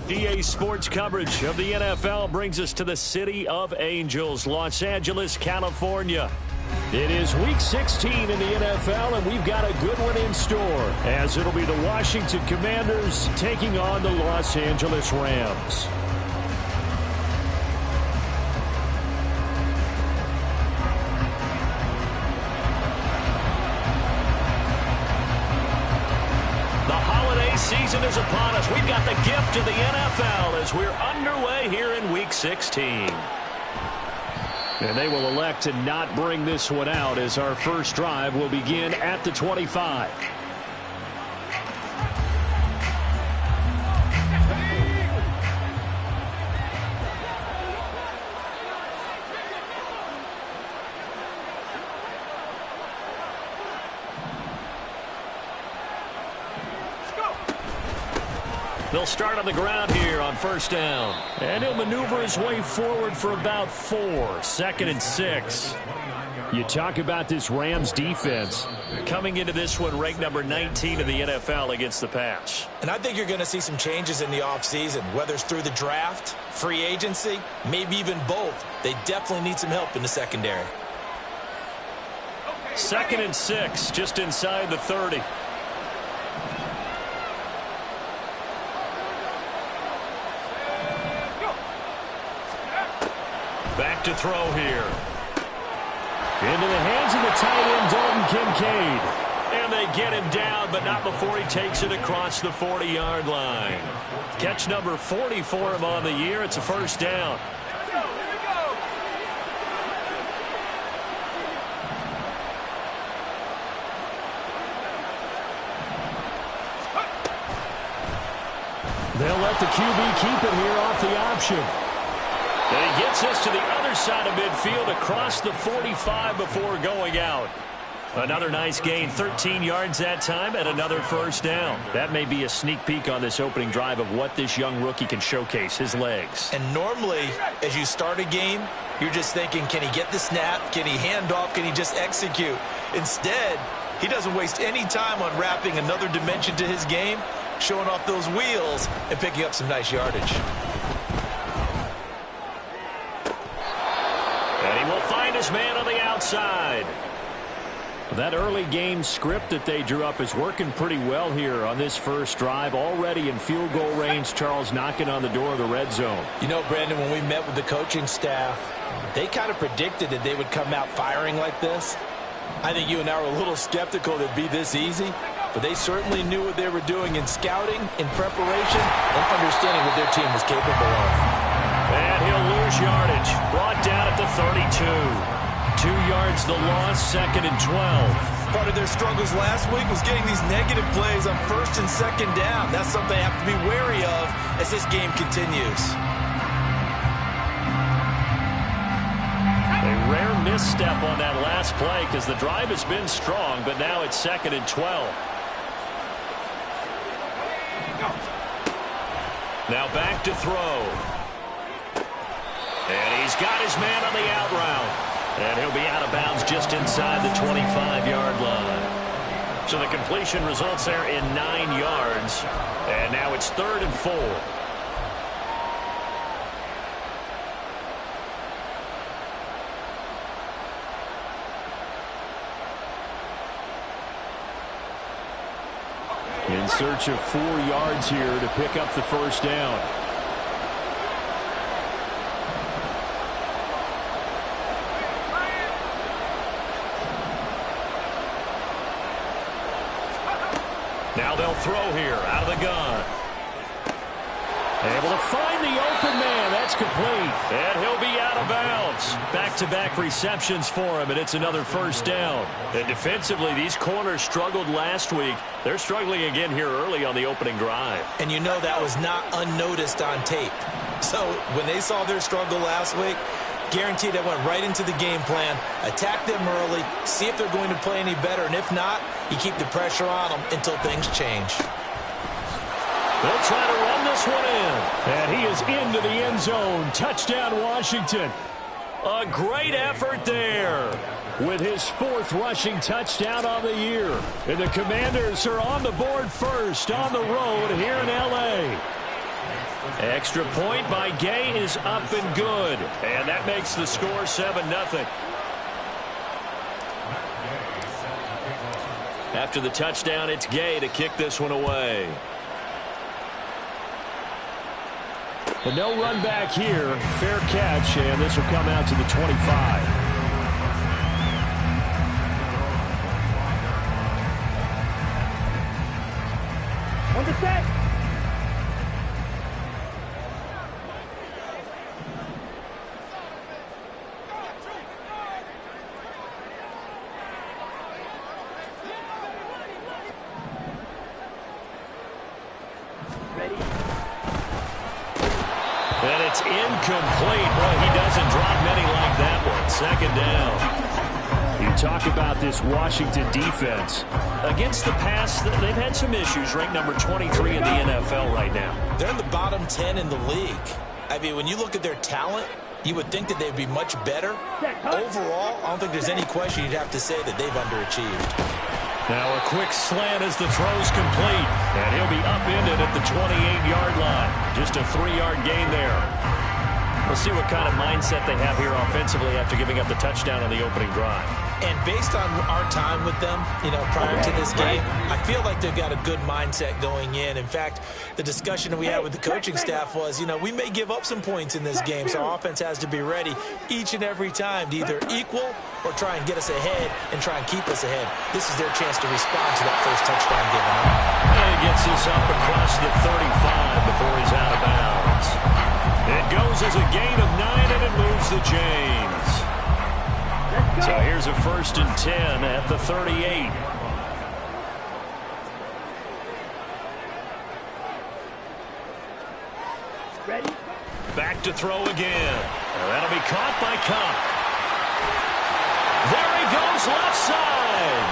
EA Sports coverage of the NFL brings us to the City of Angels, Los Angeles, California. It is Week 16 in the NFL, and we've got a good one in store, as it'll be the Washington Commanders taking on the Los Angeles Rams. Season is upon us. We've got the gift of the NFL as we're underway here in Week 16. And they will elect to not bring this one out as our first drive will begin at the 25. They'll start on the ground here on first down. And he'll maneuver his way forward for about 4. 2nd and 6. You talk about this Rams defense. Coming into this one, ranked number 19 in the NFL against the pass. And I think you're going to see some changes in the offseason, whether it's through the draft, free agency, maybe even both. They definitely need some help in the secondary. 2nd and 6, just inside the 30. Back to throw here. Into the hands of the tight end, Dalton Kincaid. And they get him down, but not before he takes it across the 40-yard line. Catch number 40 for him on the year. It's a first down. They'll let the QB keep it here off the option. And he gets us to the other side of midfield across the 45 before going out. Another nice gain, 13 yards that time, and another first down. That may be a sneak peek on this opening drive of what this young rookie can showcase, his legs. And normally, as you start a game, you're just thinking, can he get the snap? Can he hand off? Can he just execute? Instead, he doesn't waste any time on wrapping another dimension to his game, showing off those wheels, and picking up some nice yardage. And he will find his man on the outside. That early game script that they drew up is working pretty well here on this first drive. Already in field goal range, Charles knocking on the door of the red zone. You know, Brandon, when we met with the coaching staff, they kind of predicted that they would come out firing like this. I think you and I were a little skeptical that it'd be this easy, but they certainly knew what they were doing in scouting, in preparation, and understanding what their team was capable of. And he'll lose yardage. Brought down at the 32. 2 yards the loss, 2nd and 12. Part of their struggles last week was getting these negative plays on 1st and 2nd down. That's something they have to be wary of as this game continues. A rare misstep on that last play because the drive has been strong, but now it's 2nd and 12. Now back to throw. And he's got his man on the out route. And he'll be out of bounds just inside the 25-yard line. So the completion results there in 9 yards. And now it's 3rd and 4. In search of 4 yards here to pick up the first down. Now they'll throw here out of the gun. Able to find the open man. That's complete. And he'll be out of bounds. Back-to-back receptions for him, and it's another first down. And defensively, these corners struggled last week. They're struggling again here early on the opening drive. And you know that was not unnoticed on tape. So when they saw their struggle last week, guaranteed they went right into the game plan, attack them early, see if they're going to play any better, and if not, you keep the pressure on them until things change. They'll try to run this one in. And he is into the end zone. Touchdown, Washington. A great effort there with his 4th rushing touchdown on the year. And the Commanders are on the board first on the road here in L.A. Extra point by Gay is up and good. And that makes the score 7-0. After the touchdown, it's Gay to kick this one away. And no run back here. Fair catch, and this will come out to the 25. On the set. And it's incomplete. Boy, he doesn't drop many like that one. 2nd down. You talk about this Washington defense. Against the pass, they've had some issues. Ranked number 23 in the NFL right now. They're in the bottom 10 in the league. I mean, when you look at their talent, you would think that they'd be much better. Overall, I don't think there's any question you'd have to say that they've underachieved. Now a quick slant as the throw's complete. And he'll be upended at the 28-yard line. Just a 3-yard gain there. We'll see what kind of mindset they have here offensively after giving up the touchdown on the opening drive. And based on our time with them, prior to this game, I feel like they've got a good mindset going in. In fact, the discussion that we had with the coaching staff was, we may give up some points in this game, so our offense has to be ready each and every time to either equal or try and get us ahead and try and keep us ahead. This is their chance to respond to that first touchdown given up. And he gets this up across the 35 before he's out of bounds. It goes as a gain of 9, and it moves the chains. So here's a 1st and 10 at the 38. Ready? Back to throw again. And that'll be caught by Cup. There he goes left side.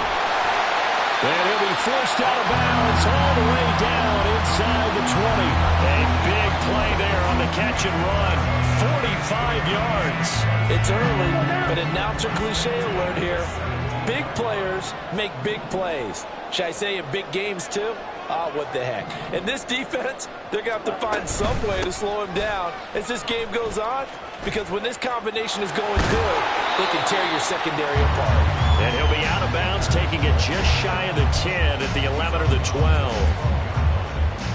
And he'll be forced out of bounds all the way down inside the 20. A big play there on the catch and run. 45 yards. It's early, but announcer cliche alert here. Big players make big plays. Should I say in big games too? Oh, what the heck. And this defense, they're going to have to find some way to slow him down as this game goes on, because when this combination is going good, they can tear your secondary apart. And he'll be out of bounds, taking it just shy of the 10 at the 11 or the 12.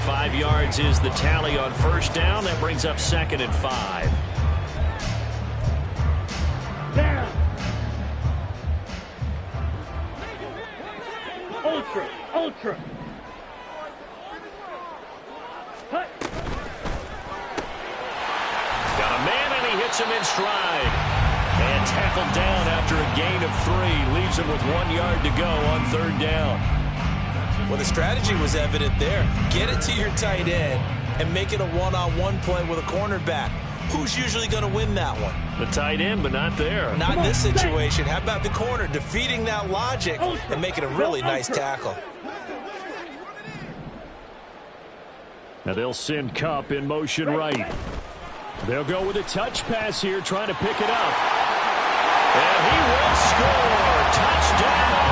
5 yards is the tally on first down. That brings up 2nd and 5. Down. Ultra. Cut. Got a man, and he hits him in stride. And tackled down after a gain of 3. Leaves him with 1 yard to go on 3rd down. Well, the strategy was evident there. Get it to your tight end and make it a one-on-one play with a cornerback. Who's usually going to win that one? The tight end, but not there. Not in this situation. How about the corner defeating that logic and making a really nice tackle? Now they'll send Cup in motion right. They'll go with a touch pass here, trying to pick it up. And he will score. Touchdown.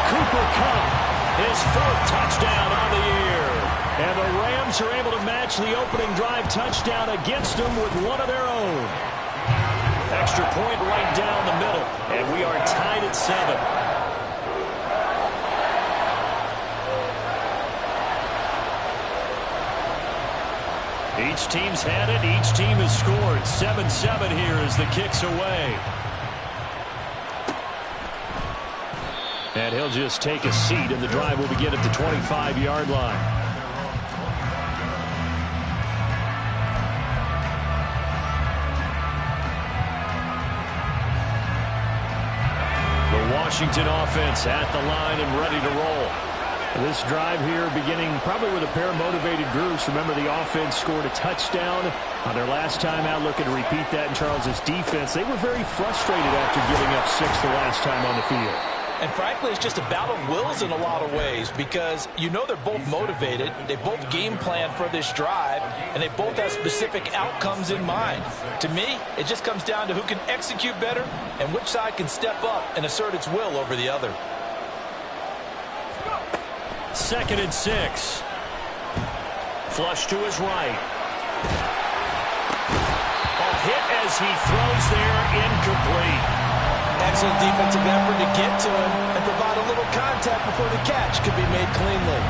Cooper Kupp, his 4th touchdown on the year. And the Rams are able to match the opening drive touchdown against them with one of their own. Extra point right down the middle, and we are tied at 7. Each team's had it. Each team has scored. 7-7 here as the kick's away. And he'll just take a seat, and the drive will begin at the 25-yard line. The Washington offense at the line and ready to roll. This drive here beginning probably with a pair of motivated groups. Remember, the offense scored a touchdown on their last time out, looking to repeat that in Charles's defense. They were very frustrated after giving up 6 the last time on the field. And frankly, it's just a battle of wills in a lot of ways because you know they're both motivated. They both game plan for this drive, and they both have specific outcomes in mind. To me, it just comes down to who can execute better and which side can step up and assert its will over the other. 2nd and 6. Flush to his right. A hit as he throws there, incomplete. Excellent defensive effort to get to him and provide a little contact before the catch could be made cleanly.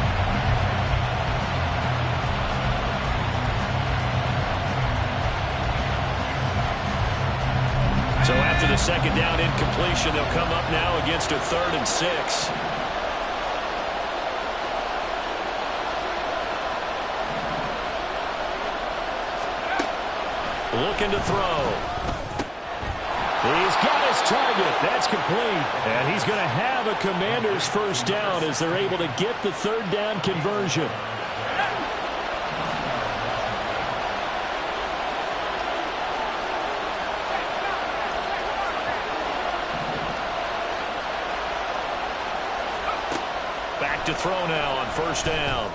So after the 2nd down incompletion, they'll come up now against a 3rd and 6. Looking to throw. He's got his target. That's complete. And he's going to have a Commander's first down as they're able to get the 3rd down conversion. Back to throw now on 1st down.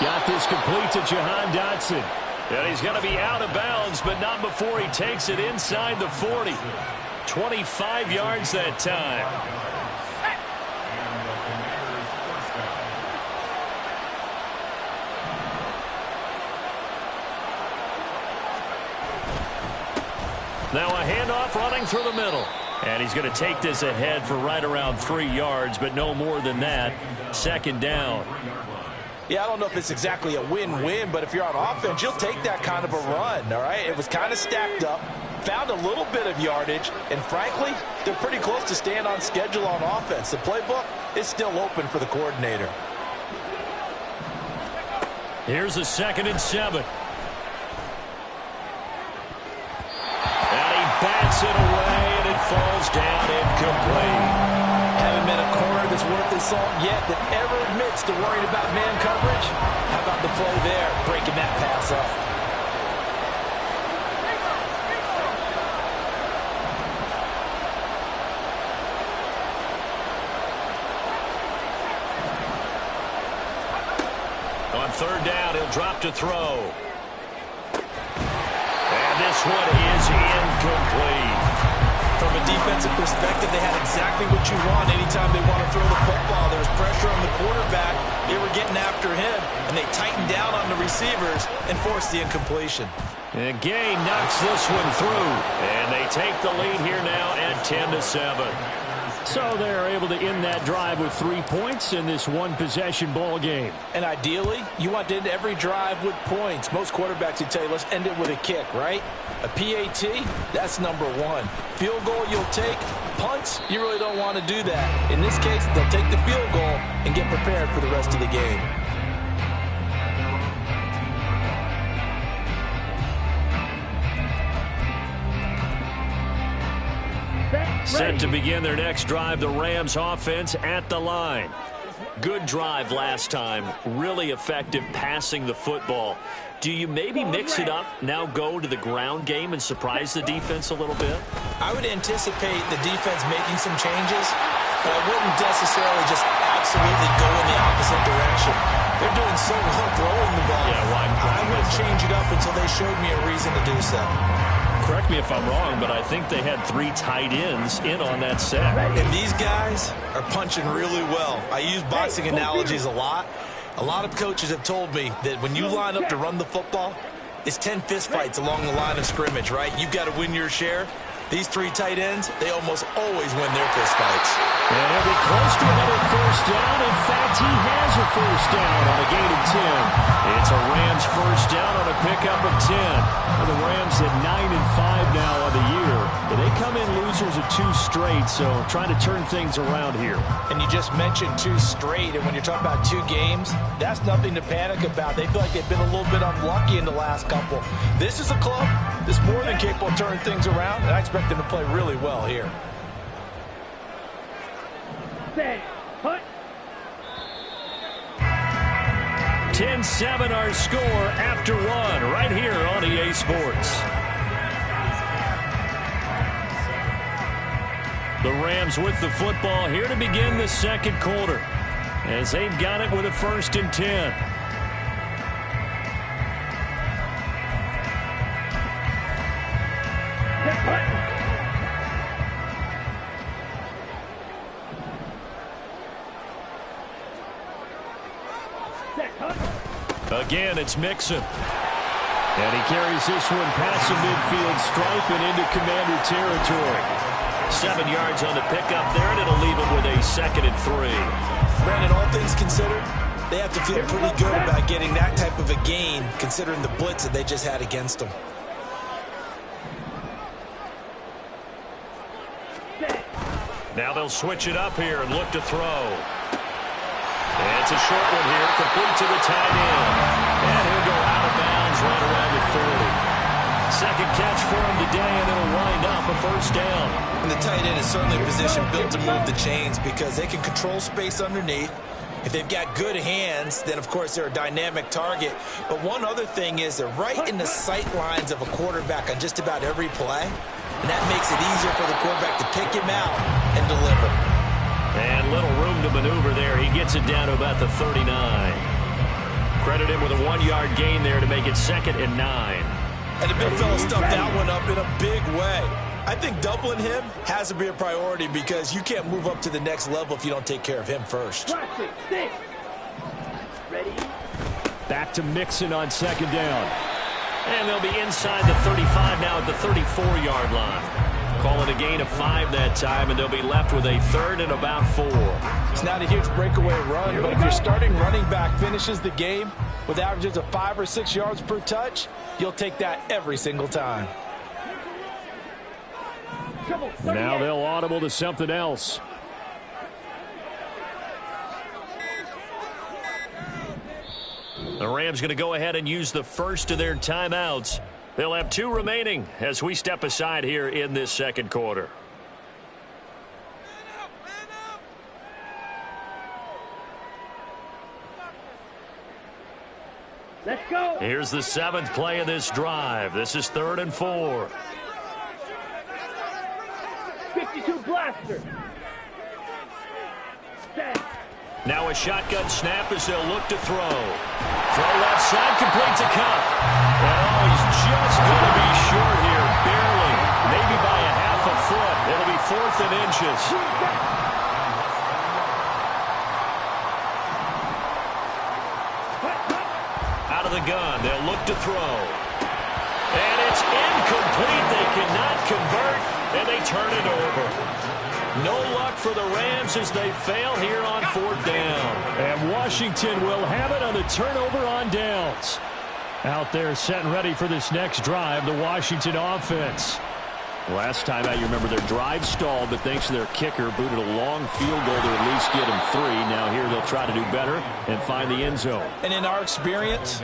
Got this complete to Jahan Dotson. And he's going to be out of bounds, but not before he takes it inside the 40. 25 yards that time. Now a handoff running through the middle. And he's going to take this ahead for right around 3 yards, but no more than that. 2nd down. Yeah, I don't know if it's exactly a win-win, but if you're on offense, you'll take that kind of a run, all right? It was kind of stacked up, found a little bit of yardage, and frankly, they're pretty close to staying on schedule on offense. The playbook is still open for the coordinator. Here's a 2nd and 7. And he bats it away, and it falls down incomplete. Haven't met a corner that's worth his salt yet that ever admits to worrying about man coverage. How about the play there, breaking that pass up? On 3rd down, he'll drop to throw. And this one is incomplete. From a defensive perspective, they had exactly what you want anytime they want to throw the football. There was pressure on the quarterback. They were getting after him, and they tightened down on the receivers and forced the incompletion. And Gay knocks this one through. And they take the lead here now at 10-7. So they're able to end that drive with 3 points in this one-possession ball game. And ideally, you want to end every drive with points. Most quarterbacks would tell you, let's end it with a kick, right? A PAT, that's number 1. Field goal you'll take. Punts, you really don't want to do that. In this case, they'll take the field goal and get prepared for the rest of the game. Set to begin their next drive, the Rams offense at the line. Good drive last time. Really effective passing the football. Do you maybe mix it up, now go to the ground game and surprise the defense a little bit? I would anticipate the defense making some changes, but I wouldn't necessarily just absolutely go in the opposite direction. They're doing so well throwing the ball. Yeah, I wouldn't change it up until they showed me a reason to do so. Correct me if I'm wrong, but I think they had 3 tight ends in on that set. And these guys are punching really well. I use boxing analogies a lot. A lot of coaches have told me that when you line up to run the football, it's 10 fistfights along the line of scrimmage, right? You've got to win your share. These three tight ends, they almost always win their fist fights. And he'll be close to another first down. In fact, he has a first down on a gain of 10. It's a Rams first down on a pickup of 10. And the Rams at 9-5 now on the year. And they come in losers of 2 straight, so trying to turn things around here. And you just mentioned 2 straight, and when you're talking about 2 games, that's nothing to panic about. They feel like they've been a little bit unlucky in the last couple. This is a club that's more than capable of turning things around, and I expect them to play really well here. Set. Put. 10-7 our score after 1 right here on EA Sports. The Rams with the football here to begin the second quarter as they've got it with a 1st and 10. Again, it's Mixon. And he carries this one past the midfield stripe and into Commander territory. 7 yards on the pickup there, and it'll leave him with a 2nd and 3. Brandon, all things considered, they have to feel pretty good about getting that type of a gain, considering the blitz that they just had against them. Now they'll switch it up here and look to throw. And it's a short one here, complete to the tight end. And he'll go out of bounds right around the 30. 2nd catch for him today, and it'll wind up a first down. And the tight end is certainly a position built to move the chains because they can control space underneath. If they've got good hands, then, of course, they're a dynamic target. But one other thing is they're right in the sight lines of a quarterback on just about every play. And that makes it easier for the quarterback to pick him out and deliver. And little room to maneuver there. He gets it down to about the 39. Credit him with a 1-yard gain there to make it 2nd and 9. And the big fella stuffed that one up in a big way. I think doubling him has to be a priority because you can't move up to the next level if you don't take care of him first. Ready? Back to Mixon on 2nd down. And they'll be inside the 35 now at the 34-yard line. Call it a gain of 5 that time, and they'll be left with a 3rd and about 4. It's not a huge breakaway run, but if your starting running back finishes the game with averages of 5 or 6 yards per touch, you'll take that every single time. Now they'll audible to something else. The Rams going to go ahead and use the first of their timeouts. They'll have 2 remaining as we step aside here in this second quarter. Let's go. Here's the 7th play of this drive. This is 3rd and 4. 52 blaster. Set. Now a shotgun snap as they'll look to throw. Throw left side, complete to Cup. Oh, he's just going to be short here, barely. Maybe by a half a foot. It'll be 4th and inches. Out of the gun, they'll look to throw. And it's incomplete. They cannot convert, and they turn it over. No luck for the Rams as they fail here on 4th down. And Washington will have it on the turnover on downs. Out there set and ready for this next drive, the Washington offense. Last time out, you remember their drive stalled, but thanks to their kicker, booted a long field goal to at least get them 3. Now here they'll try to do better and find the end zone. And in our experience,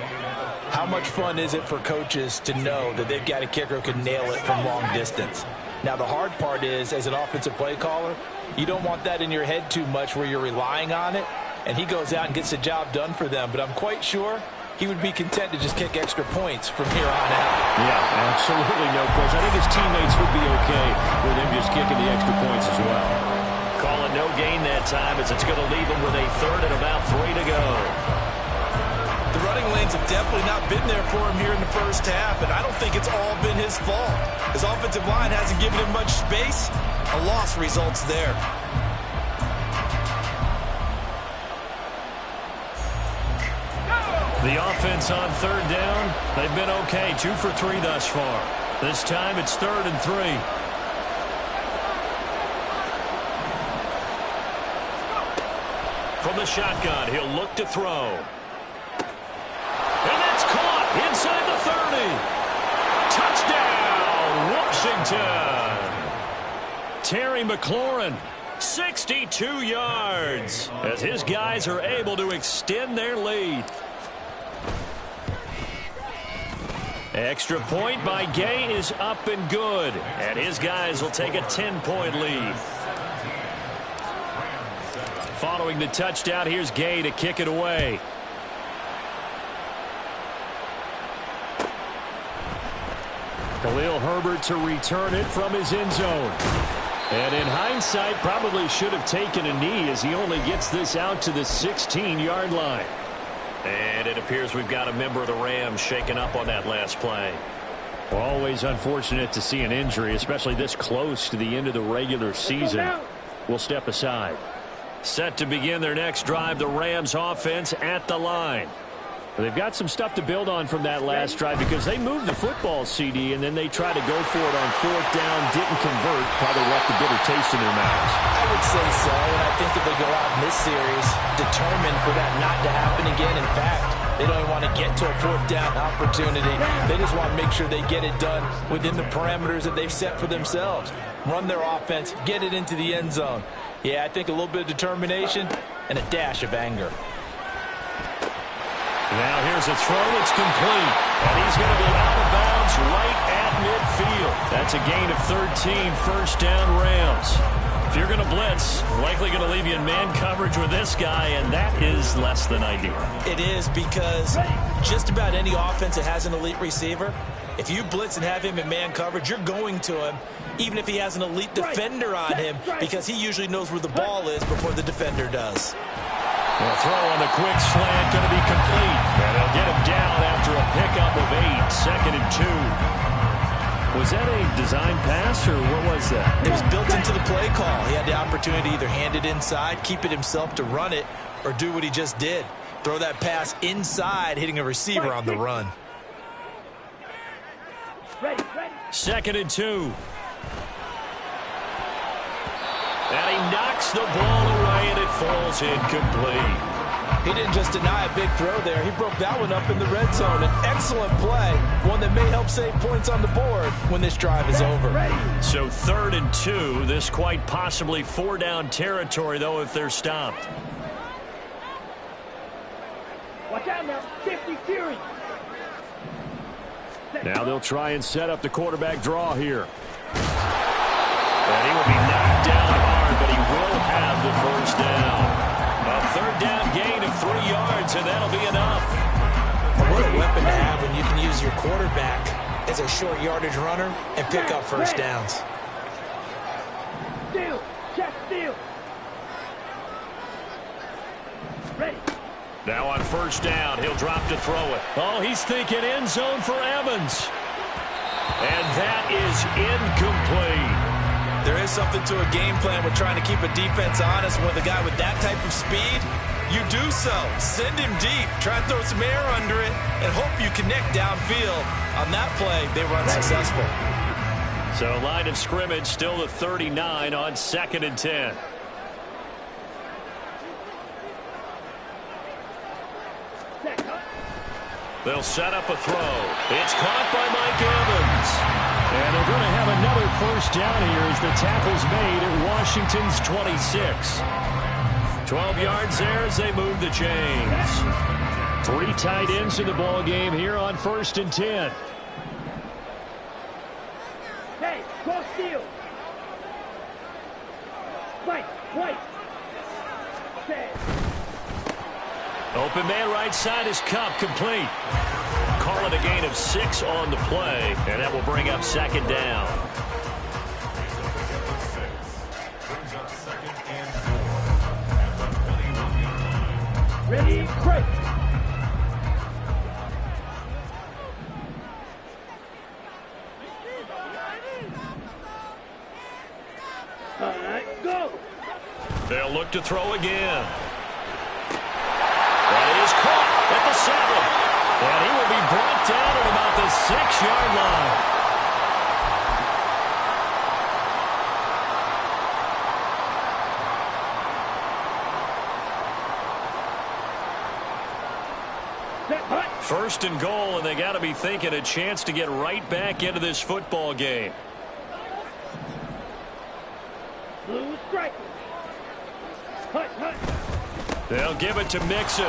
how much fun is it for coaches to know that they've got a kicker who can nail it from long distance? Now, the hard part is, as an offensive play caller, you don't want that in your head too much where you're relying on it, and he goes out and gets the job done for them. But I'm quite sure he would be content to just kick extra points from here on out. Yeah, absolutely no question. I think his teammates would be okay with him just kicking the extra points as well. Call it no gain that time as it's going to leave him with a 3rd and about 3 to go. The running lanes have definitely not been there for him here in the first half, and I don't think it's all been his fault. His offensive line hasn't given him much space. A loss results there. The offense on 3rd down, they've been okay. 2 for 3 thus far. This time it's 3rd and 3. From the shotgun, he'll look to throw. And that's caught inside the 30. Touchdown, Washington. Terry McLaurin, 62 yards, as his guys are able to extend their lead. Extra point by Gay is up and good, and his guys will take a 10-point lead. Following the touchdown, here's Gay to kick it away. Khalil Herbert to return it from his end zone. And in hindsight, probably should have taken a knee as he only gets this out to the 16-yard line. And it appears we've got a member of the Rams shaken up on that last play. Always unfortunate to see an injury, especially this close to the end of the regular season. We'll step aside. Set to begin their next drive, the Rams offense at the line. They've got some stuff to build on from that last drive because they moved the football, CD, and then they tried to go for it on 4th down, didn't convert, probably left a bitter taste in their mouths. I would say so, and I think if they go out in this series determined for that not to happen again. In fact, they don't even want to get to a 4th down opportunity. They just want to make sure they get it done within the parameters that they've set for themselves. Run their offense, get it into the end zone. Yeah, I think a little bit of determination and a dash of anger. Now here's a throw. It's complete. And he's going to be out of bounds right at midfield. That's a gain of 13, first down Rams. If you're going to blitz, likely going to leave you in man coverage with this guy, and that is less than ideal. It is, because just about any offense that has an elite receiver, if you blitz and have him in man coverage, you're going to him, even if he has an elite defender on him, because he usually knows where the ball is before the defender does. The throw on the quick slant going to be complete. And they'll get him down after a pickup of 8, 2nd and 2. Was that a design pass, or what was that? It was built into the play call. He had the opportunity to either hand it inside, keep it himself to run it, or do what he just did. Throw that pass inside, hitting a receiver on the run. 2nd and 2. And he knocks the ball away, and it falls incomplete. He didn't just deny a big throw there. He broke that one up in the red zone. An excellent play, one that may help save points on the board when this drive is over. So 3rd and 2. This quite possibly 4-down territory, though, if they're stopped. Watch out now. 50 series. Now they'll try and set up the quarterback draw here. And he will be knocked down hard, but he will have the first down. A 3rd down gain of 3 yards, and that'll be enough. What a weapon to have when you can use your quarterback as a short yardage runner and pick up first downs. Steal. Check steal. Ready. Now on 1st down, he'll drop to throw it. Oh, he's thinking end zone for Evans. And that is incomplete. There is something to a game plan with trying to keep a defense honest. With a guy with that type of speed, you do so. Send him deep. Try and throw some air under it and hope you connect downfield. On that play, they were unsuccessful. So line of scrimmage still the 39 on 2nd and 10. They'll set up a throw. It's caught by Mike Evans. And they're going to have another first down here as the tackle's made at Washington's 26. 12 yards there as they move the chains. 3 tight ends in the ball game here on 1st and 10. Hey, cross steal. White. Open man right side is Cup, complete. Call it a gain of 6 on the play, and that will bring up 2nd down. Ready, break. All right, go. They'll look to throw again. That is caught at the 7. And he will be brought down at about the 6-yard line. First and goal, and they got to be thinking a chance to get right back into this football game. Blue strike. Hut, hut. They'll give it to Mixon.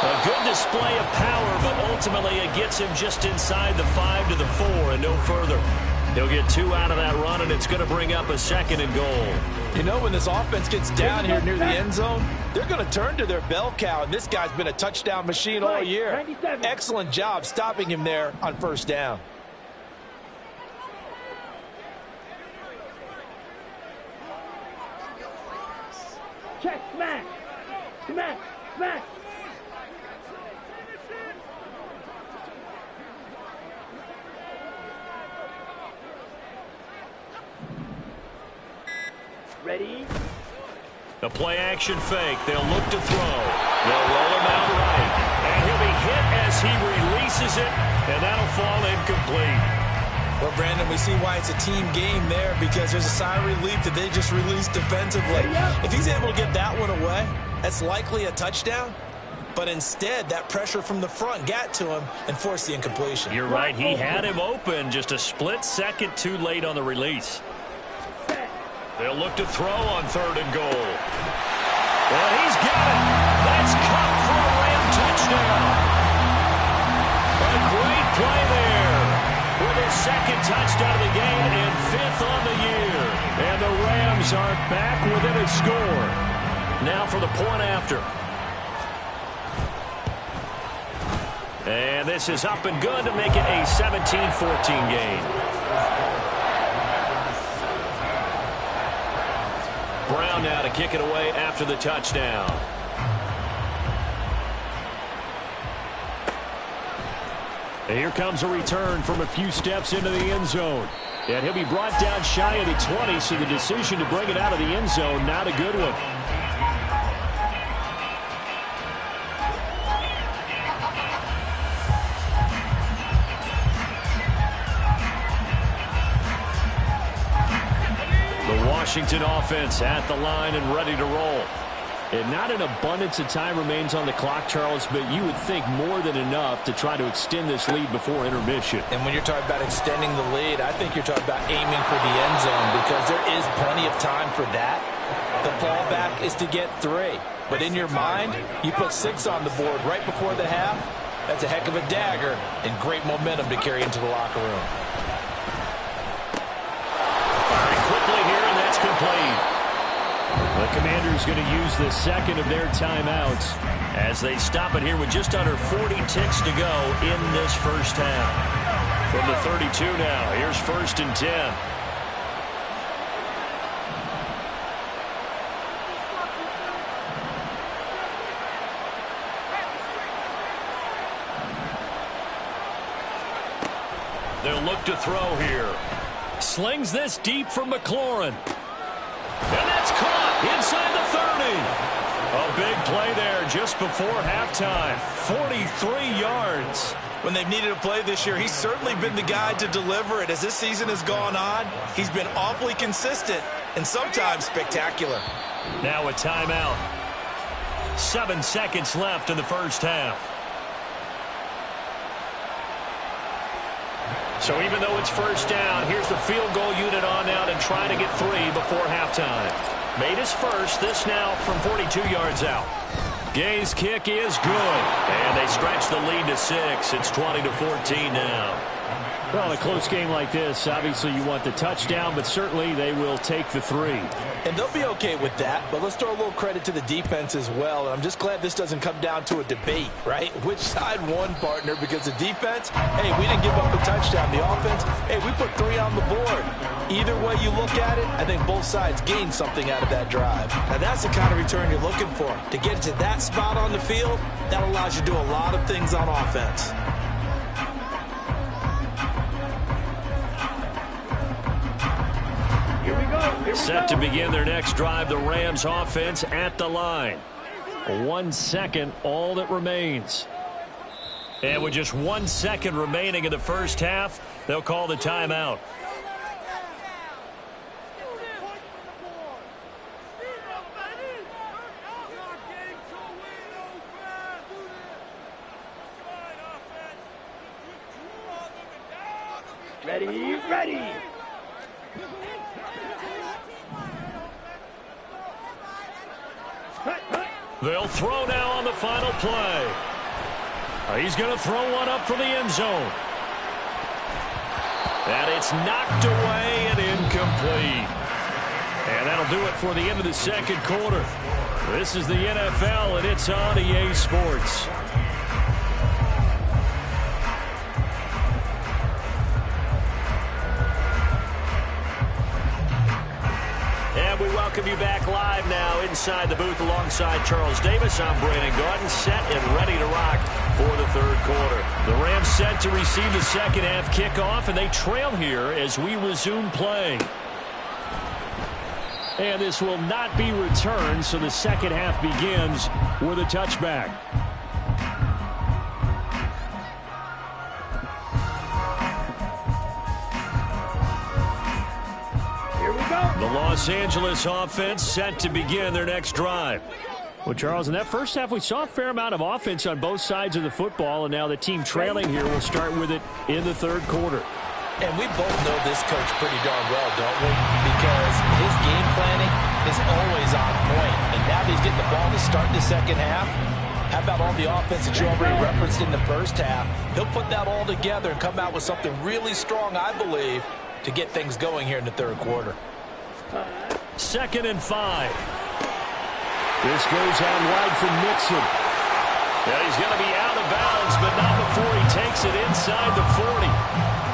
A good display of power, but ultimately it gets him just inside the 5 to the 4 and no further. He'll get 2 out of that run, and it's going to bring up a second and goal. You know, when this offense gets down here near the end zone, they're going to turn to their bell cow, and this guy's been a touchdown machine all year. 97. Excellent job stopping him there on first down. Check, smash. Smash, smash. Ready? The play action fake. They'll look to throw. They'll roll him out right. And he'll be hit as he releases it, and that'll fall incomplete. Well, Brandon, we see why it's a team game there, because there's a sigh of relief that they just released defensively. If he's able to get that one away, that's likely a touchdown. But instead, that pressure from the front got to him and forced the incompletion. You're right. He had him open, just a split second too late on the release. They'll look to throw on 3rd and goal. And he's got it. That's caught for a Ram touchdown. A great play there with his 2nd touchdown of the game and 5th on the year. And the Rams are back within a score. Now for the point after. And this is up and good to make it a 17-14 game. Brown now to kick it away after the touchdown. And here comes a return from a few steps into the end zone. And he'll be brought down shy of the 20, so the decision to bring it out of the end zone, not a good one. Washington offense at the line and ready to roll. And not an abundance of time remains on the clock, Charles, but you would think more than enough to try to extend this lead before intermission. And when you're talking about extending the lead, I think you're talking about aiming for the end zone, because there is plenty of time for that. The fallback is to get 3. But in your mind, you put 6 on the board right before the half. That's a heck of a dagger and great momentum to carry into the locker room. Complete. The Commanders going to use the 2nd of their timeouts as they stop it here with just under 40 ticks to go in this first half. From the 32 now, here's 1st and 10. They'll look to throw here. Slings this deep from McLaurin. And that's caught inside the 30. A big play there just before halftime. 43 yards. When they've needed a play this year, he's certainly been the guy to deliver it. As this season has gone on, he's been awfully consistent and sometimes spectacular. Now a timeout. 7 seconds left in the first half. So even though it's first down, here's the field goal unit on out and trying to get 3 before halftime. Made his first, this now from 42 yards out. Gay's kick is good, and they stretch the lead to 6. It's 20-14 now. Well, in a close game like this, obviously you want the touchdown, but certainly they will take the 3. And they'll be okay with that, but let's throw a little credit to the defense as well. And I'm just glad this doesn't come down to a debate, right? Which side won, partner? Because the defense, hey, we didn't give up a touchdown. The offense, hey, we put 3 on the board. Either way you look at it, I think both sides gained something out of that drive. Now, that's the kind of return you're looking for. To get to that spot on the field, that allows you to do a lot of things on offense. Set to begin their next drive, the Rams offense at the line. 1 second, all that remains. And with just 1 second remaining in the first half, they'll call the timeout. Ready, ready. Hut, hut. They'll throw now on the final play. He's going to throw one up for the end zone. And it's knocked away and incomplete. And that'll do it for the end of the second quarter. This is the NFL, and it's on EA Sports. And we welcome you back live now inside the booth alongside Charles Davis. I'm Brandon Gordon, set and ready to rock for the third quarter. The Rams set to receive the second half kickoff, and they trail here as we resume play. And this will not be returned, so the second half begins with a touchback. The Los Angeles offense set to begin their next drive. Well, Charles, in that first half, we saw a fair amount of offense on both sides of the football, and now the team trailing here will start with it in the third quarter. And we both know this coach pretty darn well, don't we? Because his game planning is always on point. And now that he's getting the ball to start the second half, how about all the offense that you already referenced in the first half? He'll put that all together and come out with something really strong, I believe, to get things going here in the third quarter. 2nd and 5. This goes out wide for Mixon. Yeah, he's going to be out of bounds, but not before he takes it inside the 40.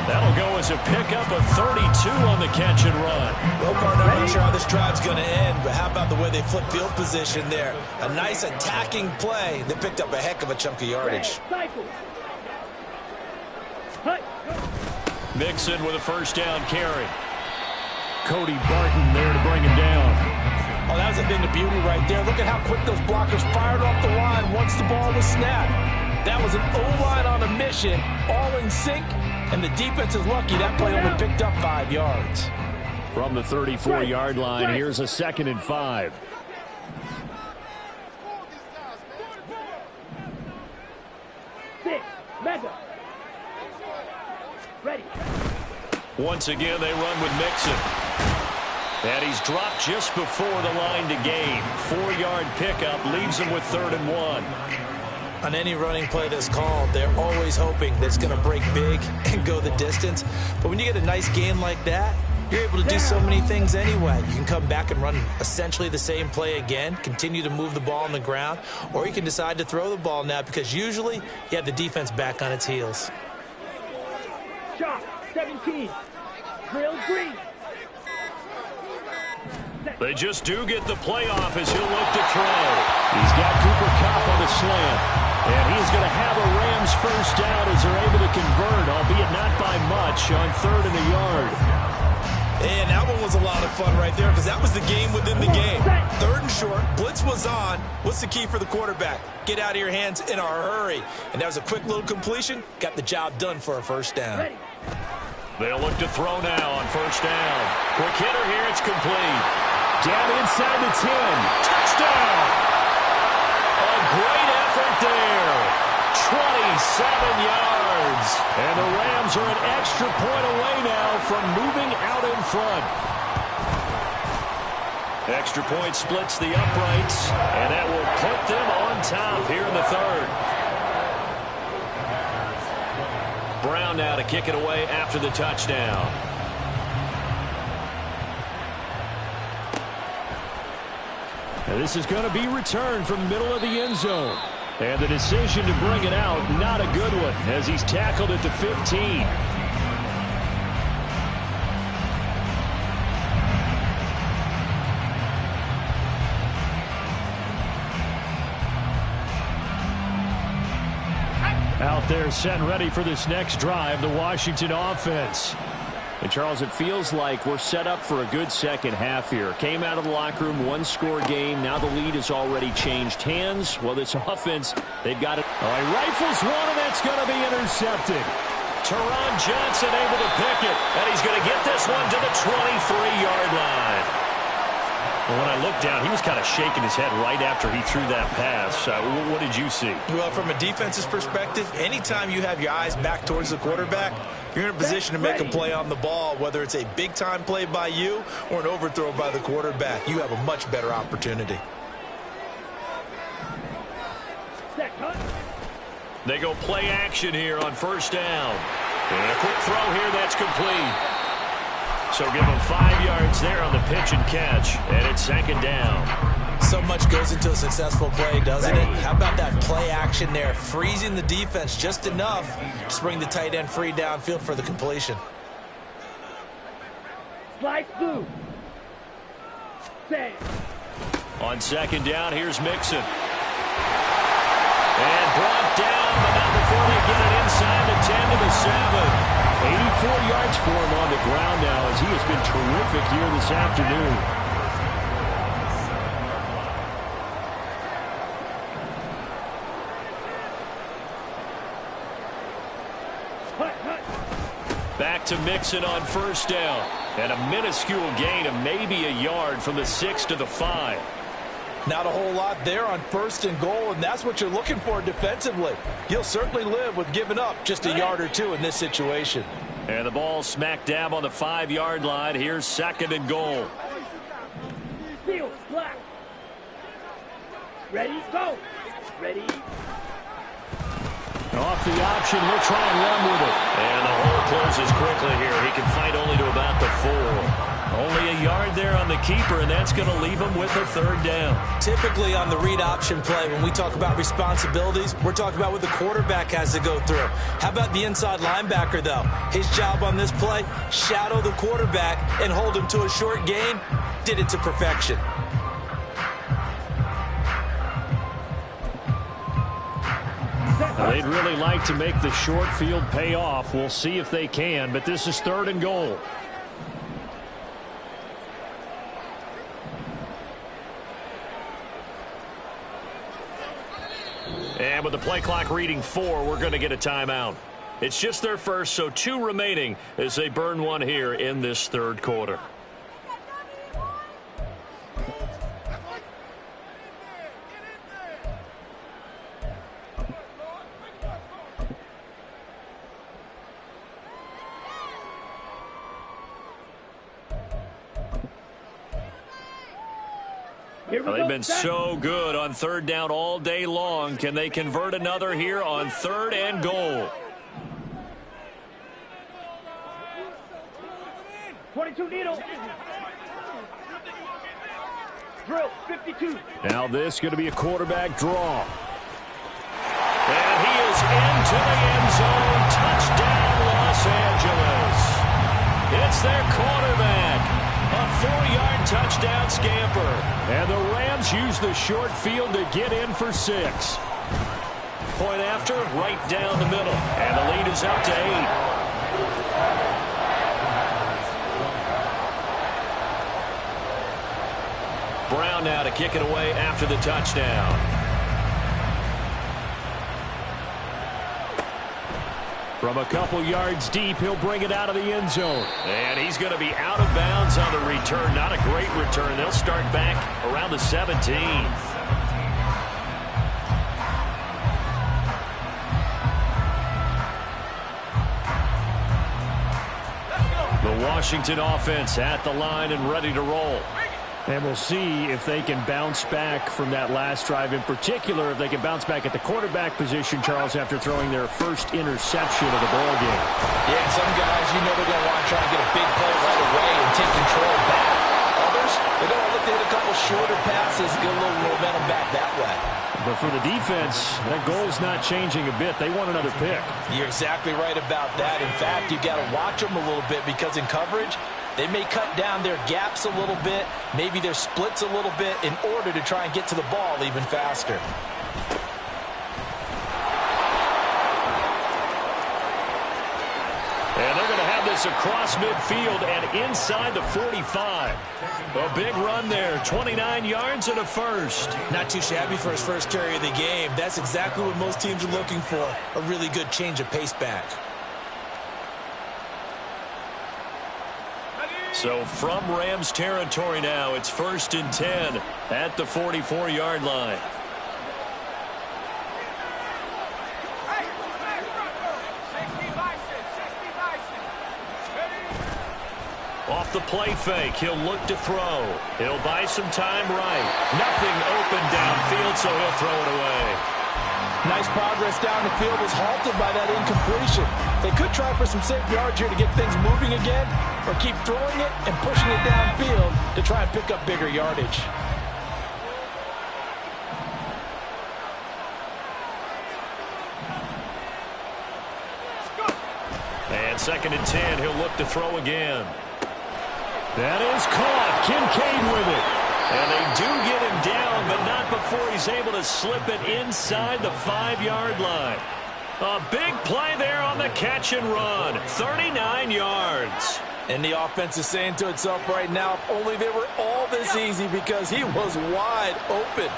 That'll go as a pickup of 32 on the catch and run. Well, partner, I'm not sure how this drive's going to end, but how about the way they flip field position there? A nice attacking play that picked up a heck of a chunk of yardage. Mixon with a first down carry. Cody Barton there to bring him down. Oh, that was a thing of beauty right there. Look at how quick those blockers fired off the line once the ball was snapped. That was an O-line on a mission, all in sync, and the defense is lucky that play only picked up 5 yards. From the 34-yard line, here's a 2nd and 5. Mega. Ready. Once again, they run with Mixon. And he's dropped just before the line to gain. 4-yard pickup leaves him with 3rd and 1. On any running play that's called, they're always hoping that it's going to break big and go the distance. But when you get a nice gain like that, you're able to do so many things anyway. You can come back and run essentially the same play again, continue to move the ball on the ground, or you can decide to throw the ball now because usually you have the defense back on its heels. Shot 17. Drill green. They just do get the playoff as he'll look to throw. He's got Cooper Kupp on the slant. And he's going to have a Rams first down as they're able to convert, albeit not by much, on 3rd and a yard. And that one was a lot of fun right there because that was the game within the game. 3rd and short, blitz was on. What's the key for the quarterback? Get out of your hands in a hurry. And that was a quick little completion. Got the job done for a first down. They'll look to throw now on first down. Quick hitter here, it's complete. Down inside the 10. Touchdown! A great effort there. 27 yards. And the Rams are an extra point away now from moving out in front. Extra point splits the uprights, and that will put them on top here in the 3rd. Brown now to kick it away after the touchdown. And this is going to be returned from the middle of the end zone. And the decision to bring it out, not a good one, as he's tackled at the 15. Out there set and ready for this next drive, the Washington offense. And, Charles, it feels like we're set up for a good second half here. Came out of the locker room, one-score game. Now the lead has already changed hands. Well, this offense, they've got it. Oh, he rifles one, and that's going to be intercepted. Teron Johnson able to pick it, and he's going to get this one to the 23-yard line. Well, when I looked down, he was kind of shaking his head right after he threw that pass. What did you see? Well, from a defense's perspective, anytime you have your eyes back towards the quarterback, you're in a position to make a play on the ball, whether it's a big-time play by you or an overthrow by the quarterback. You have a much better opportunity. They go play action here on first down. And a quick throw here that's complete. So give them 5 yards there on the pitch and catch, and it's second down. So much goes into a successful play, doesn't it? How about that play action there, freezing the defense just enough to bring the tight end free downfield for the completion. Slide through. Set. On second down, here's Mixon. And brought down, but not before they get it inside the 10 to the 7. 84 yards for him on the ground now as he has been terrific here this afternoon. Back to Mixon on first down. And a minuscule gain of maybe a yard from the 6 to the 5. Not a whole lot there on first and goal, and that's what you're looking for defensively. You'll certainly live with giving up just a yard or two in this situation. And the ball smack dab on the 5-yard line. Here's second and goal. Field, black. Ready, go. Ready. Off the option, he'll try and run with it. And the hole closes quickly here. He can fight only to about the 4. Only a yard there on the keeper, and that's going to leave him with a third down. Typically on the read option play, when we talk about responsibilities, we're talking about what the quarterback has to go through. How about the inside linebacker, though? His job on this play, shadow the quarterback and hold him to a short gain. Did it to perfection. Now, they'd really like to make the short field pay off. We'll see if they can, but this is third and goal. And with the play clock reading 4, we're going to get a timeout. It's just their first, so 2 remaining as they burn one here in this third quarter. Well, they've been so good on third down all day long. Can they convert another here on third and goal? 22 needle. Drill, 52. Now this is going to be a quarterback draw. And he is into the end zone. Touchdown, Los Angeles. It's their quarterback. A 4-yard touchdown scamper. And the Rams use the short field to get in for 6. Point after, right down the middle. And the lead is up to 8. Brown now to kick it away after the touchdown. From a couple yards deep, he'll bring it out of the end zone. And he's going to be out of bounds on the return. Not a great return. They'll start back around the 17. The Washington offense at the line and ready to roll. And we'll see if they can bounce back from that last drive. In particular, if they can bounce back at the quarterback position, Charles, after throwing their first interception of the ball game. Yeah, some guys, you know they're going to want to try and get a big play right away and take control back. Others, they're going to look to hit a couple shorter passes, get a little momentum back that way. But for the defense, that goal's not changing a bit. They want another pick. You're exactly right about that. In fact, you've got to watch them a little bit because in coverage, they may cut down their gaps a little bit, maybe their splits a little bit in order to try and get to the ball even faster. And they're going to have this across midfield and inside the 45. A big run there, 29 yards and a first. Not too shabby for his first carry of the game. That's exactly what most teams are looking for, a really good change of pace back. So from Rams territory now, it's 1st and 10 at the 44-yard line. Off the play fake, he'll look to throw. He'll buy some time right. Nothing open downfield, so he'll throw it away. Nice progress down the field was halted by that incompletion. They could try for some safe yards here to get things moving again, or keep throwing it and pushing it downfield to try and pick up bigger yardage. And 2nd and 10, he'll look to throw again. That is caught. Kincaid with it. And they do get him down, but not before he's able to slip it inside the 5-yard line. A big play there on the catch and run. 39 yards. And the offense is saying to itself right now, if only they were all this easy, because he was wide open.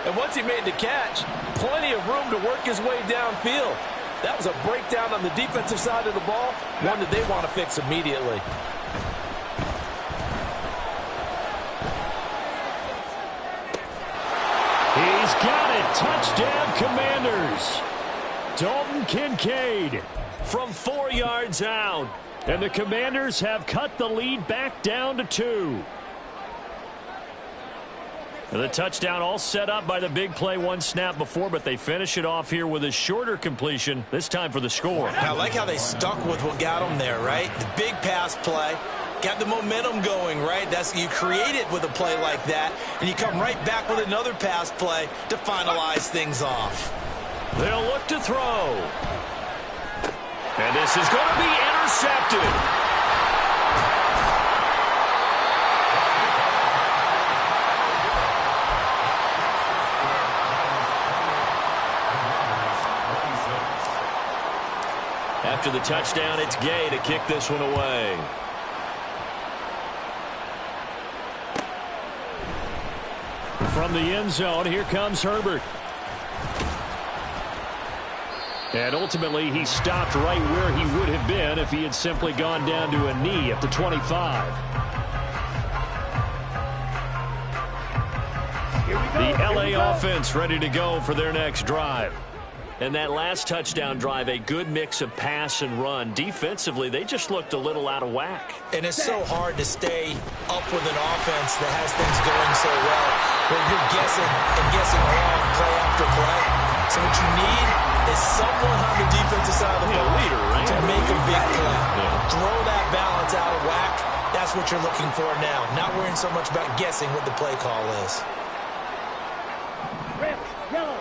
And once he made the catch, plenty of room to work his way downfield. That was a breakdown on the defensive side of the ball, one that they want to fix immediately. He's got it. Touchdown, Commanders. Dalton Kincaid from 4 yards out. And the Commanders have cut the lead back down to 2. And the touchdown all set up by the big play one snap before, but they finish it off here with a shorter completion, this time for the score. I like how they stuck with what got them there, right? The big pass play. Got the momentum going, right? You create it with a play like that, and you come right back with another pass play to finalize things off. They'll look to throw. And this is going to be intercepted. After the touchdown, it's Gay to kick this one away. From the end zone, here comes Herbert. And ultimately, he stopped right where he would have been if he had simply gone down to a knee at the 25. The LA offense ready to go for their next drive. And that last touchdown drive, a good mix of pass and run. Defensively, they just looked a little out of whack. And it's so hard to stay up with an offense that has things going so well, where you're guessing and guessing wrong play after play. So what you need is someone on the defensive side of the ball leader, right? to make a big play. Throw that balance out of whack. That's what you're looking for now. Not worrying so much about guessing what the play call is. Red, yellow.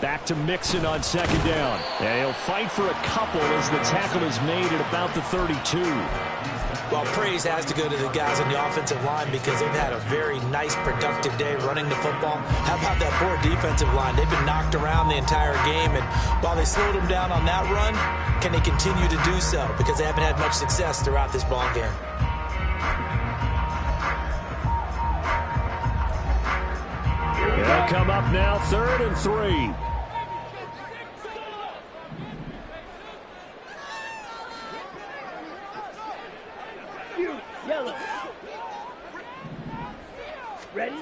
Back to Mixon on 2nd down. And he'll fight for a couple as the tackle is made at about the 32. Well, praise has to go to the guys on the offensive line because they've had a very nice, productive day running the football. How about that poor defensive line? They've been knocked around the entire game, and while they slowed them down on that run, can they continue to do so? Because they haven't had much success throughout this ball game. They'll come up now, 3rd and 3. Yellow. Ready?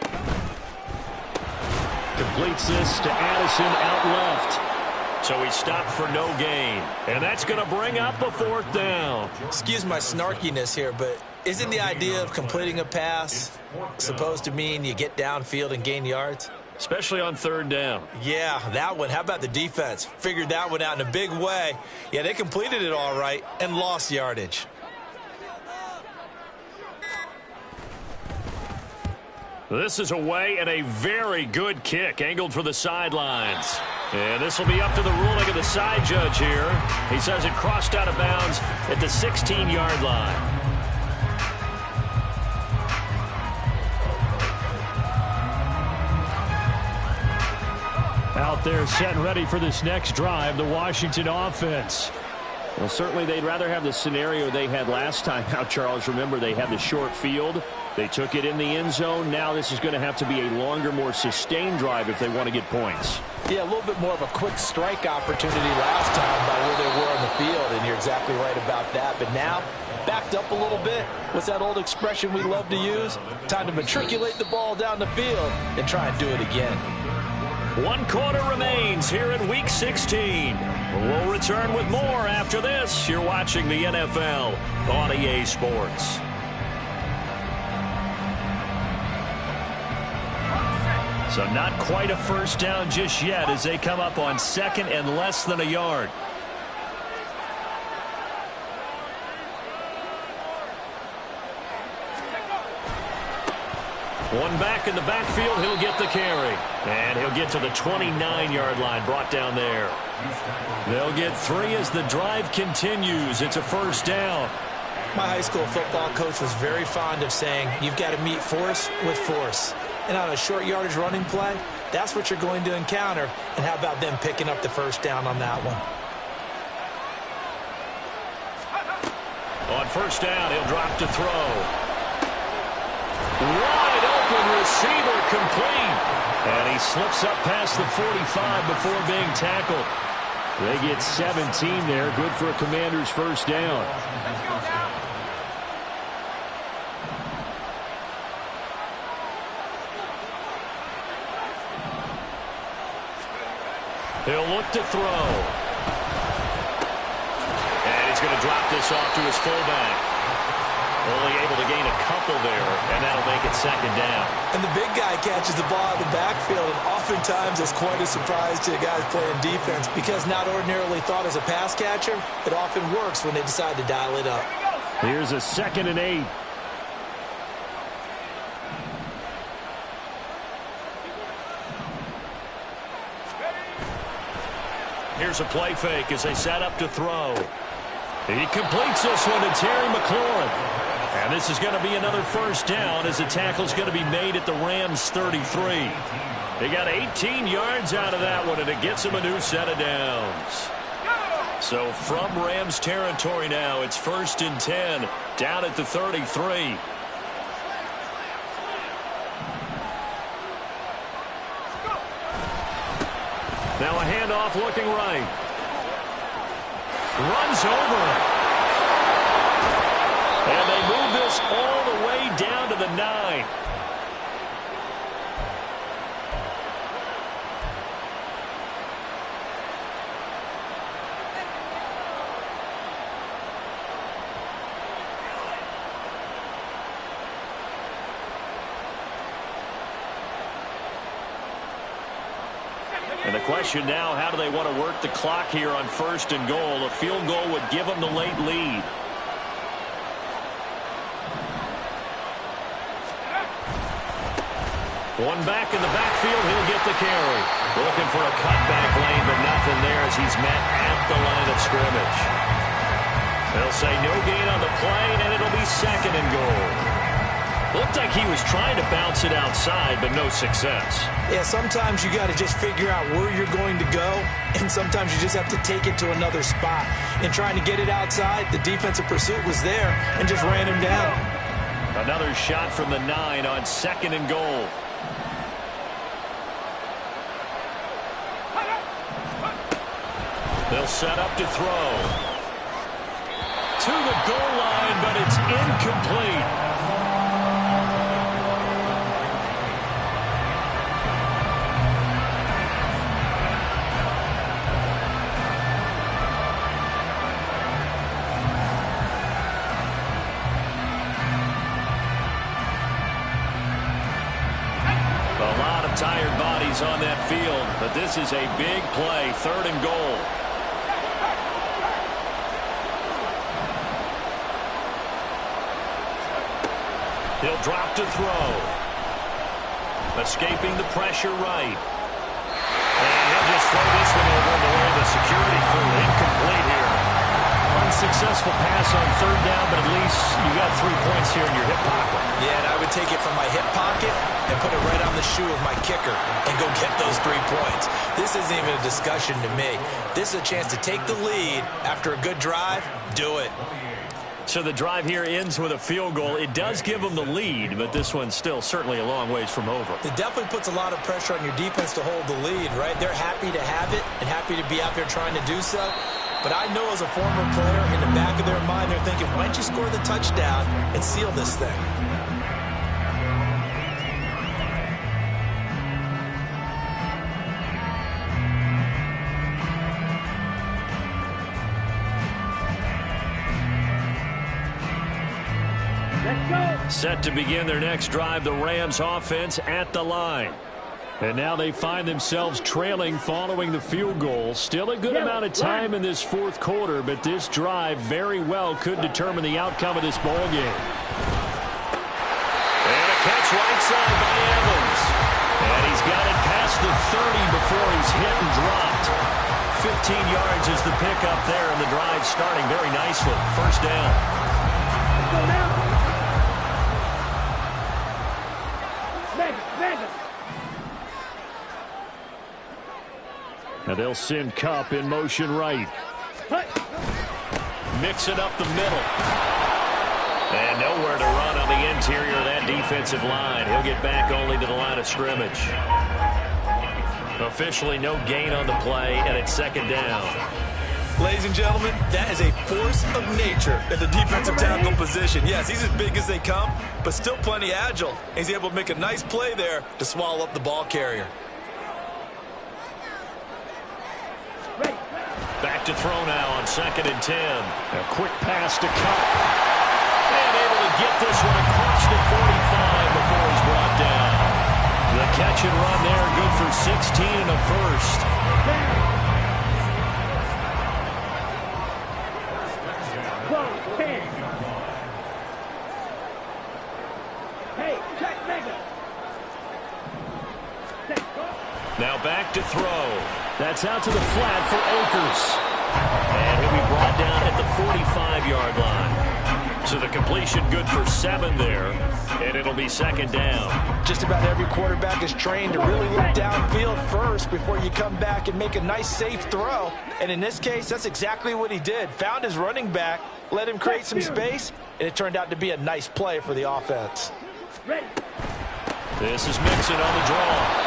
Completes this to Addison out left. So he stopped for no gain. And that's going to bring up a 4th down. Excuse my snarkiness here, but isn't the idea of completing a pass supposed to mean you get downfield and gain yards? Especially on 3rd down. Yeah, that one. How about the defense? Figured that one out in a big way. Yeah, they completed it all right and lost yardage. This is away and a very good kick angled for the sidelines. And this will be up to the ruling of the side judge here. He says it crossed out of bounds at the 16-yard line. Out there set and ready for this next drive, the Washington offense. Well, certainly they'd rather have the scenario they had last time out, Charles. Remember, they had the short field. They took it in the end zone. Now this is going to have to be a longer, more sustained drive if they want to get points. Yeah, a little bit more of a quick strike opportunity last time by where they were on the field, and you're exactly right about that. But now backed up a little bit. What's that old expression we love to use? Time to matriculate the ball down the field and try and do it again. 1 quarter remains here in Week 16. We'll return with more after this. You're watching the NFL on EA Sports. So not quite a first down just yet as they come up on 2nd and less than a yard. One back in the backfield, he'll get the carry. And he'll get to the 29-yard line, brought down there. They'll get 3 as the drive continues. It's a first down. My high school football coach was very fond of saying, you've got to meet force with force. And on a short yardage running play, that's what you're going to encounter. And how about them picking up the first down on that one? On first down, he'll drop to throw. Wide open receiver, complete. And he slips up past the 45 before being tackled. They get 17 there. Good for a Commander's first down. He'll look to throw. And he's going to drop this off to his fullback. Only able to gain a couple there, and that'll make it 2nd down. And the big guy catches the ball in the backfield, and oftentimes it's quite a surprise to the guys playing defense because not ordinarily thought as a pass catcher, it often works when they decide to dial it up. Here's a 2nd and 8. Here's a play fake as they set up to throw. He completes this one to Terry McLaurin. And this is going to be another first down as the tackle's going to be made at the Rams' 33. They got 18 yards out of that one, and it gets them a new set of downs. So from Rams territory now, it's 1st and 10, down at the 33. Now a handoff looking right. Runs over it. And they move this all the way down to the 9. And the question now, how do they want to work the clock here on 1st and goal? A field goal would give them the late lead. One back in the backfield, he'll get the carry. Looking for a cutback lane, but nothing there as he's met at the line of scrimmage. They'll say no gain on the play, and it'll be 2nd and goal. Looked like he was trying to bounce it outside, but no success. Yeah, sometimes you got to just figure out where you're going to go, and sometimes you just have to take it to another spot. In trying to get it outside, the defensive pursuit was there and just ran him down. Another shot from the 9 on 2nd and goal. They'll set up to throw. To the goal line, but it's incomplete. A lot of tired bodies on that field, but this is a big play, 3rd and goal. He'll drop to throw. Escaping the pressure right. And he'll just throw this one over the way of the security crew. Incomplete here. Unsuccessful pass on 3rd down, but at least you got 3 points here in your hip pocket. Yeah, and I would take it from my hip pocket and put it right on the shoe of my kicker and go get those 3 points. This isn't even a discussion to me. This is a chance to take the lead after a good drive. Do it. So the drive here ends with a field goal. It does give them the lead, but this one's still certainly a long ways from over. It definitely puts a lot of pressure on your defense to hold the lead, right? They're happy to have it and happy to be out there trying to do so. But I know as a former player, in the back of their mind, they're thinking, why don't you score the touchdown and seal this thing? Let's go. Set to begin their next drive, the Rams offense at the line. And now they find themselves trailing following the field goal. Still a good amount of time in this fourth quarter, but this drive very well could determine the outcome of this ball game. And a catch right side by Evans. And he's got it past the 30 before he's hit and dropped. 15 yards is the pickup there, and the drive starting very nicely. First down. Go now. Mega. And they'll send Kupp in motion right. Mixing up the middle. And nowhere to run on the interior of that defensive line. He'll get back only to the line of scrimmage. Officially no gain on the play, and it's second down. Ladies and gentlemen, that is a force of nature in the defensive tackle position. Yes, he's as big as they come, but still plenty agile. He's able to make a nice play there to swallow up the ball carrier. Back to throw now on 2nd and 10. A quick pass to Kupp. And able to get this one across the 45 before he's brought down. The catch and run there, good for 16 and a first. Close, 10. Hey, check Mega. Now back to throw. That's out to the flat for Akers. And he'll be brought down at the 45-yard line. So the completion good for 7 there. And it'll be second down. Just about every quarterback is trained to really look downfield first before you come back and make a nice, safe throw. And in this case, that's exactly what he did. Found his running back, let him create some space, and it turned out to be a nice play for the offense. This is Mixon on the draw.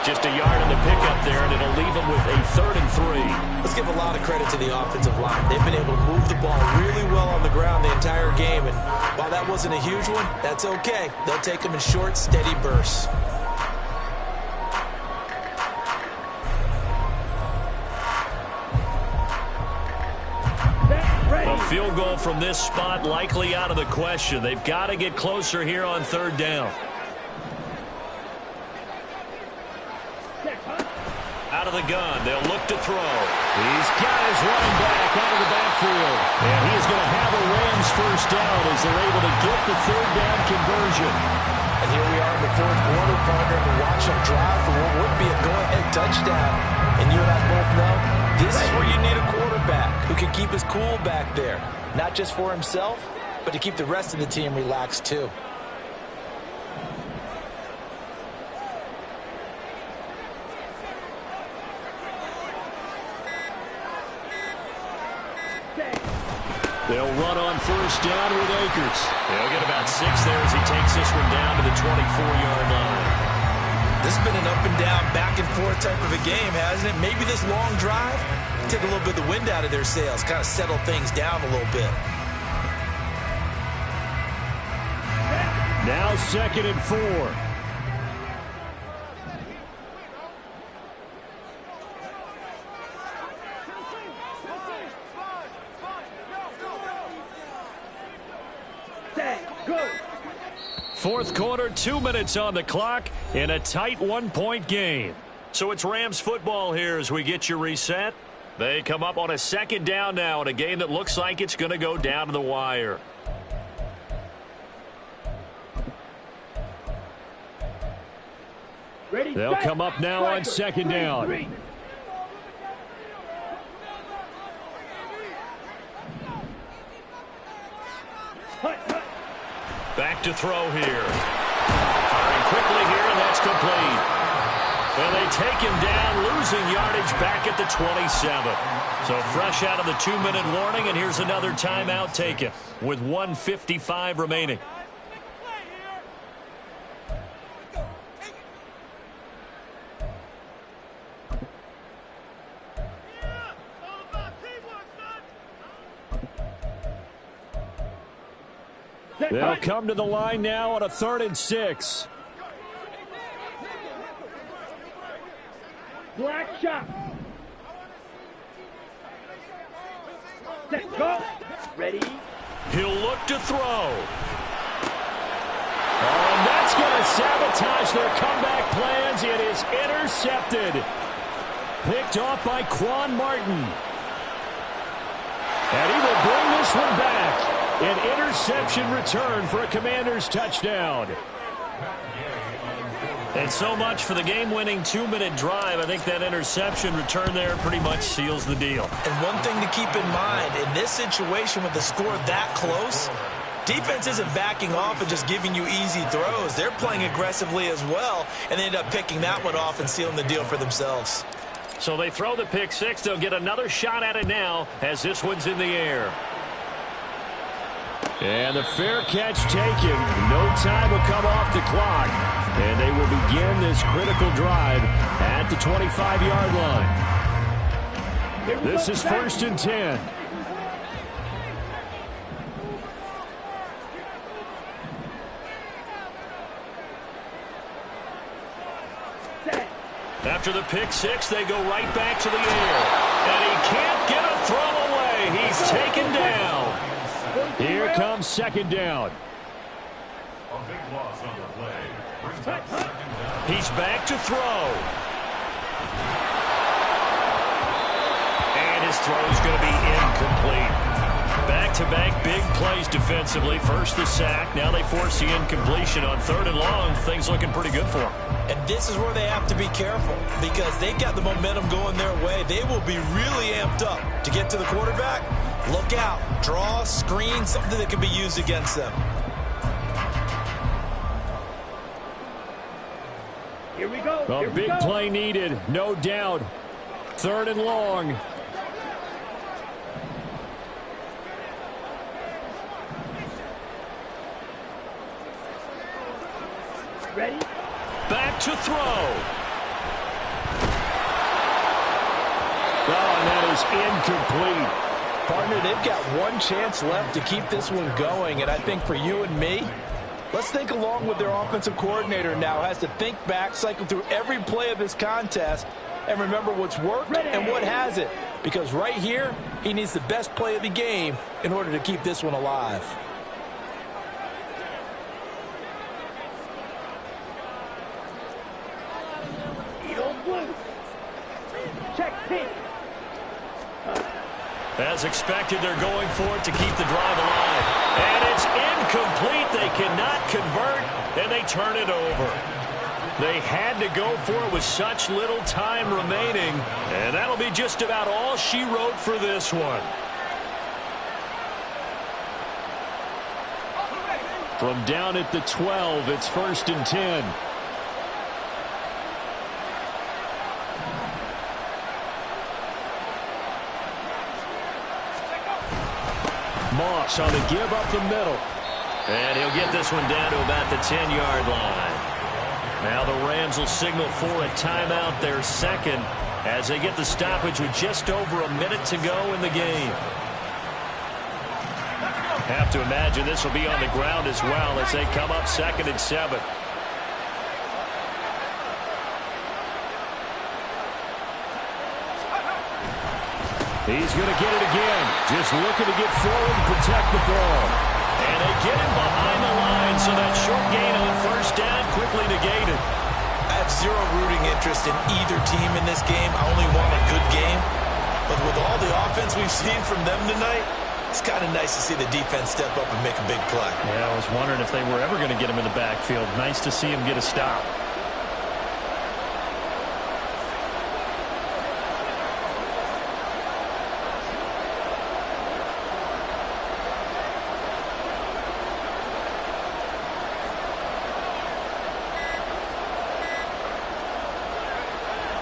Just a yard on the pickup there, and it'll leave them with a 3rd and 3. Let's give a lot of credit to the offensive line. They've been able to move the ball really well on the ground the entire game, and while that wasn't a huge one, that's okay. They'll take them in short, steady bursts. A field goal from this spot likely out of the question. They've got to get closer here on 3rd down. Out of the gun, they'll look to throw. He's got his running back out of the backfield. And he's going to have a Rams first down as they're able to get the 3rd down conversion. And here we are in the 4th quarter, partner, to watch them drive for what would be a go-ahead touchdown. And you and I both know this is where you need a quarterback who can keep his cool back there. Not just for himself, but to keep the rest of the team relaxed too. They'll run on first down with Akers. They'll get about 6 there as he takes this one down to the 24-yard line. This has been an up-and-down, back-and-forth type of a game, hasn't it? Maybe this long drive take a little bit of the wind out of their sails, kind of settle things down a little bit. Now 2nd and 4. Fourth quarter, 2 minutes on the clock in a tight 1-point game. So it's Rams football here as we get you reset. They come up on a 2nd down now in a game that looks like it's going to go down to the wire. They'll come up now on 2nd down. Back to throw here. Firing quickly here, and that's complete. And they take him down, losing yardage back at the 27. So fresh out of the 2-minute warning, and here's another timeout taken with 1:55 remaining. They'll come to the line now on a 3rd and 6. Black shot. Set, go. Ready. He'll look to throw. Oh, and that's going to sabotage their comeback plans. It is intercepted. Picked off by Quan Martin. And he will bring this one back. An interception return for a Commanders touchdown. And so much for the game-winning 2-minute drive. I think that interception return there pretty much seals the deal. And one thing to keep in mind, in this situation with the score that close, defense isn't backing off and just giving you easy throws. They're playing aggressively as well, and they end up picking that one off and sealing the deal for themselves. So they throw the pick six. They'll get another shot at it now as this one's in the air. And the fair catch taken. No time will come off the clock. And they will begin this critical drive at the 25-yard line. This is 1st and 10. After the pick six, they go right back to the air. And he can't get a throw away. He's taken down. Here comes 2nd down. He's back to throw. And his throw's going to be incomplete. Back-to-back big plays defensively. First the sack. Now they force the incompletion on 3rd and long. Things looking pretty good for them. And this is where they have to be careful because they got the momentum going their way. They will be really amped up to get to the quarterback. Look out. Draw, screen, something that can be used against them. Here we go. A big play needed, no doubt. 3rd and long. Ready? Back to throw. Oh, and that is incomplete. Partner, they've got one chance left to keep this one going, and I think for you and me, let's think along with their offensive coordinator now has to think back, cycle through every play of this contest, and remember what's worked and what hasn't. Because right here, he needs the best play of the game in order to keep this one alive. Check pin. As expected, they're going for it to keep the drive alive. And it's incomplete. They cannot convert, and they turn it over. They had to go for it with such little time remaining, and that'll be just about all she wrote for this one. From down at the 12, it's 1st and 10. Moss on the give up the middle. And he'll get this one down to about the 10-yard line. Now the Rams will signal for a timeout, their second, as they get the stoppage with just over a minute to go in the game. Have to imagine this will be on the ground as well as they come up 2nd and 7. He's going to get it again. Just looking to get forward and protect the ball. And they get him behind the line, so that short gain on 1st down quickly negated. I have zero rooting interest in either team in this game. I only want a good game. But with all the offense we've seen from them tonight, it's kind of nice to see the defense step up and make a big play. Yeah, I was wondering if they were ever going to get him in the backfield. Nice to see him get a stop.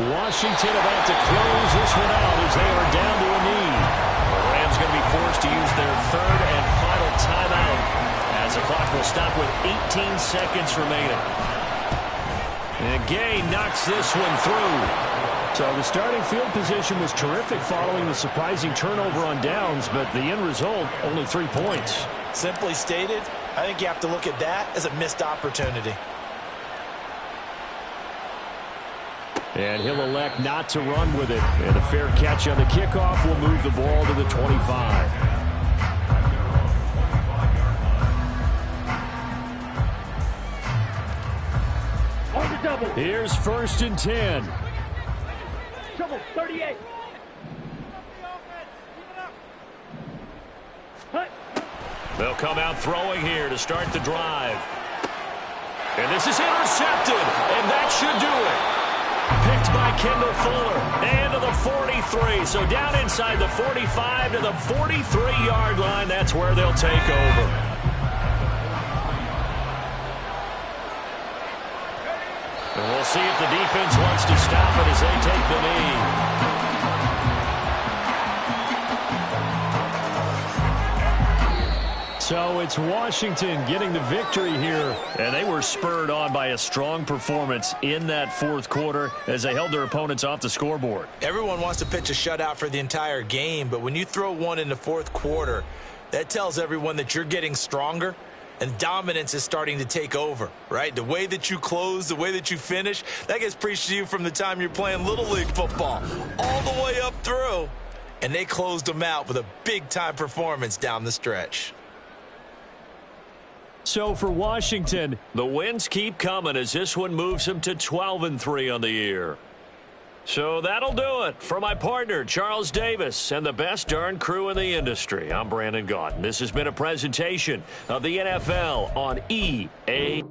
Washington about to close this one out as they are down to a knee. The Rams going to be forced to use their 3rd and final timeout as the clock will stop with 18 seconds remaining. And Gay knocks this one through. So the starting field position was terrific following the surprising turnover on downs, but the end result, only 3 points. Simply stated, I think you have to look at that as a missed opportunity. And he'll elect not to run with it. And a fair catch on the kickoff will move the ball to the 25. On the double. Here's 1st and 10. Trouble, 38. Hut. They'll come out throwing here to start the drive. And this is intercepted, and that should do it. Picked by Kendall Fuller, and to the 43. So down inside the 45 to the 43-yard line. That's where they'll take over. And we'll see if the defense wants to stop it as they take the knee. So it's Washington getting the victory here. And they were spurred on by a strong performance in that 4th quarter as they held their opponents off the scoreboard. Everyone wants to pitch a shutout for the entire game, but when you throw one in the 4th quarter, that tells everyone that you're getting stronger and dominance is starting to take over, right? The way that you close, the way that you finish, that gets preached to you from the time you're playing Little League football all the way up through. And they closed them out with a big-time performance down the stretch. So for Washington, the wins keep coming as this one moves them to 12-3 on the year. So that'll do it. For my partner, Charles Davis, and the best darn crew in the industry, I'm Brandon Gaudin. This has been a presentation of the NFL on EA.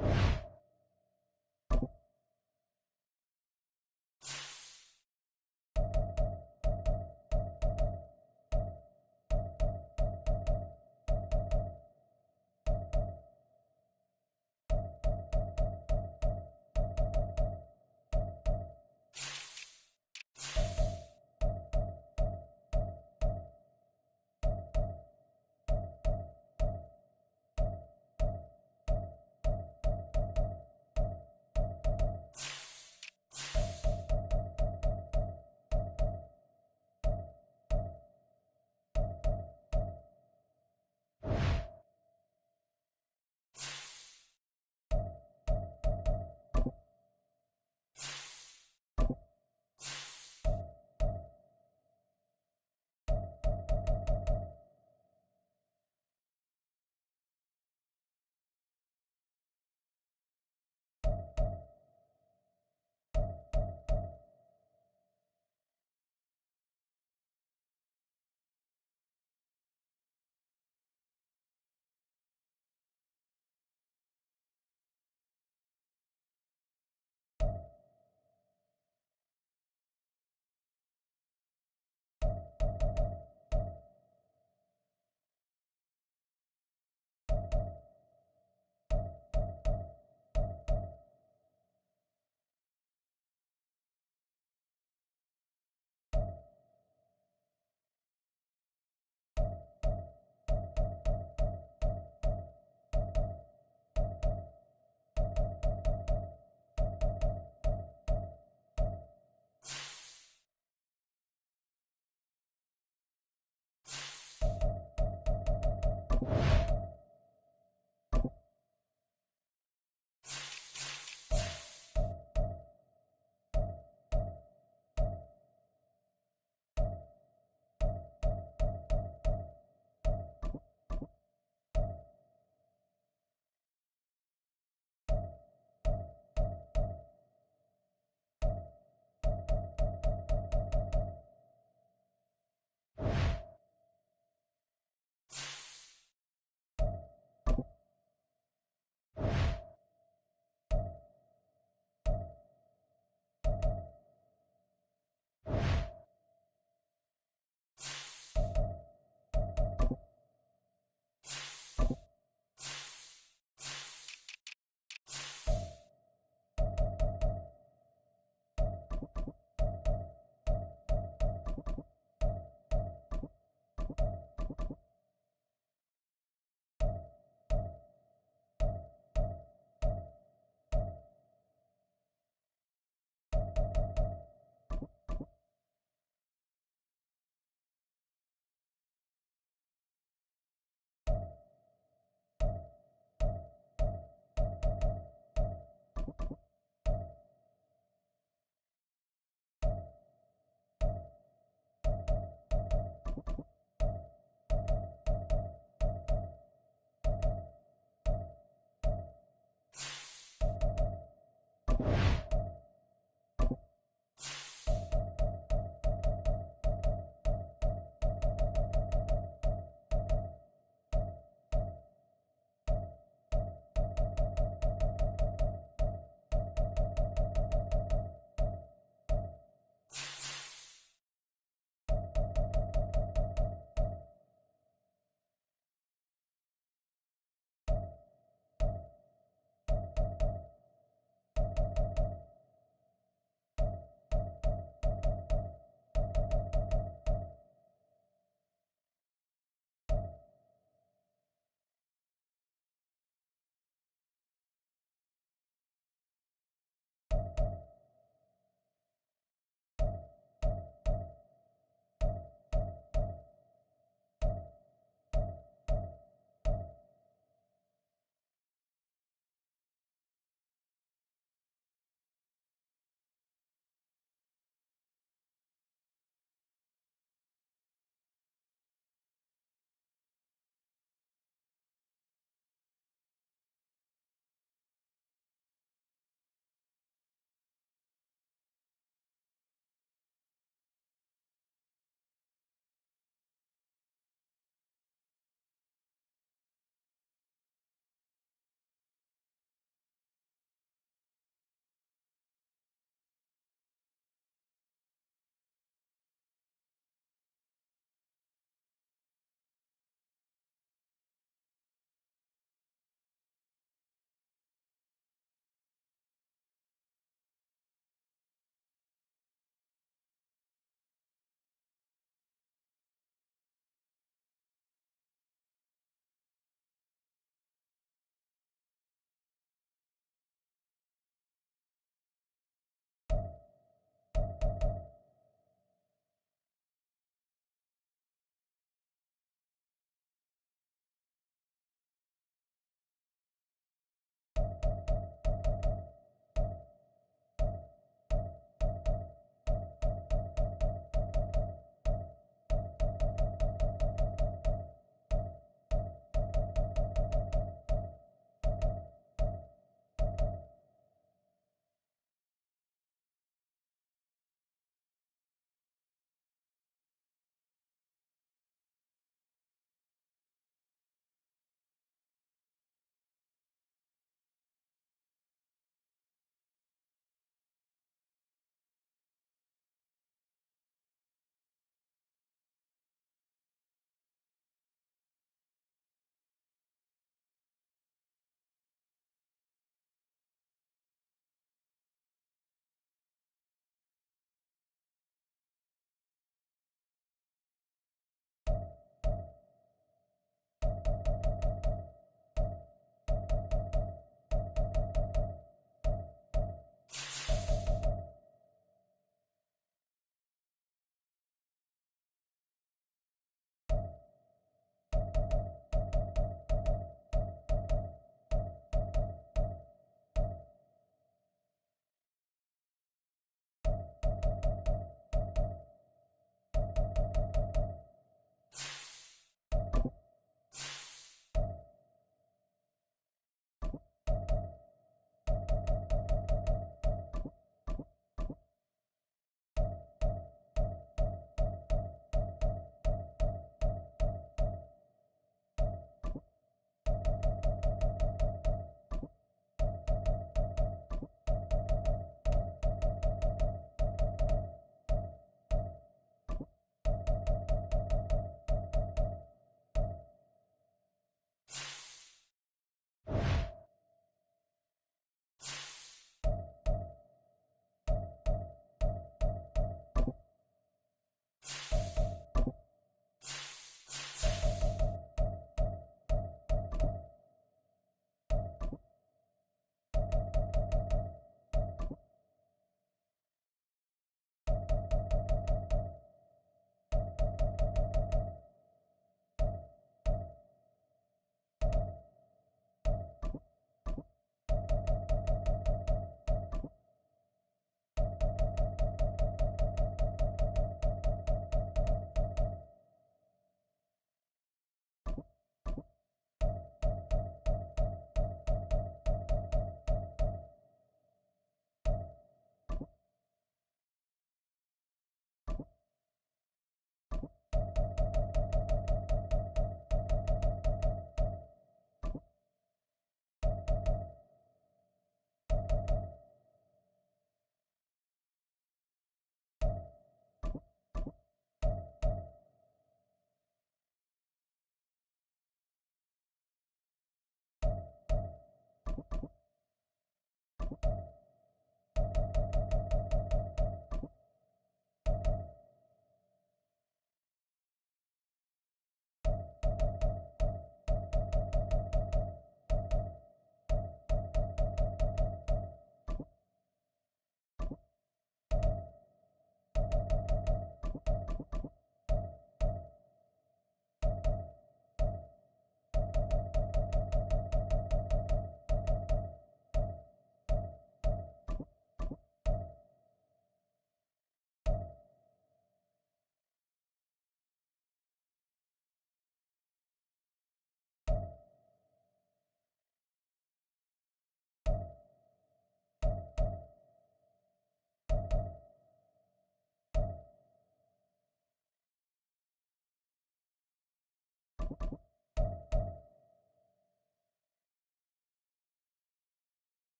2.